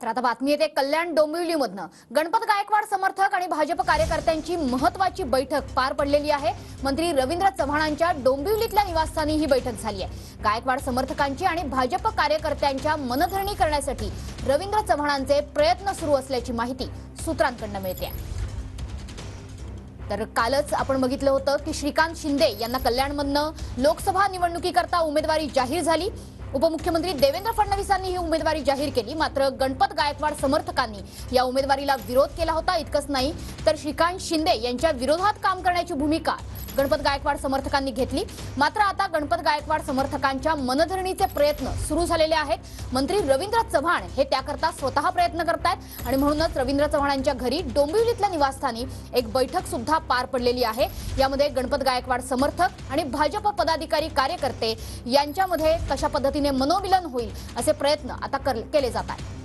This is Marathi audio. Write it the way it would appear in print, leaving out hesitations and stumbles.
तर आता बातमी येते कल्याण डोंबिवलीमधनं गणपत गायकवाड समर्थक आणि भाजप कार्यकर्त्यांची महत्त्वाची बैठक पार पडलेली आहे। मंत्री रवींद्र चव्हाणांच्या डोंबिवलीतल्या निवासस्थानी ही बैठक झाली आहे। गायकवाड समर्थकांची आणि भाजप कार्यकर्त्यांच्या मनधरणी करण्यासाठी रवींद्र चव्हाणांचे प्रयत्न सुरू असल्याची माहिती सूत्रांकडून मिळते। तर कालच आपण बघितलं होतं की श्रीकांत शिंदे यांना कल्याणमधनं लोकसभा निवडणुकीकरता उमेदवारी जाहीर झाली। उपमुख्यमंत्री देवेंद्र फडणवीसांनी ही उमेदवारी जाहीर केली, मात्र गणपत गायकवाड समर्थकांनी या उमेदवारीला विरोध केला होता। इतकंच नाही तर श्रीकांत शिंदे यांच्या विरोधात काम करण्याची भूमिका गणपत गायकवाड समर्थकांनी घेतली। मात्र आता गणपत गायकवाड समर्थकांच्या मनधरणीचे प्रयत्न सुरू झालेले आहेत। मंत्री रवींद्र चव्हाण हे त्याकरता स्वतः प्रयत्न करतायत आणि म्हणूनच रवींद्र चव्हाणांच्या घरी डोंबिवलीतल्या निवासस्थानी एक बैठक सुद्धा पार पडलेली आहे। यामध्ये गणपत गायकवाड समर्थक आणि भाजप पदाधिकारी कार्यकर्ते यांच्यामध्ये कशा पद्धतीने मनोमिलन होईल असे प्रयत्न आता केले जात आहेत।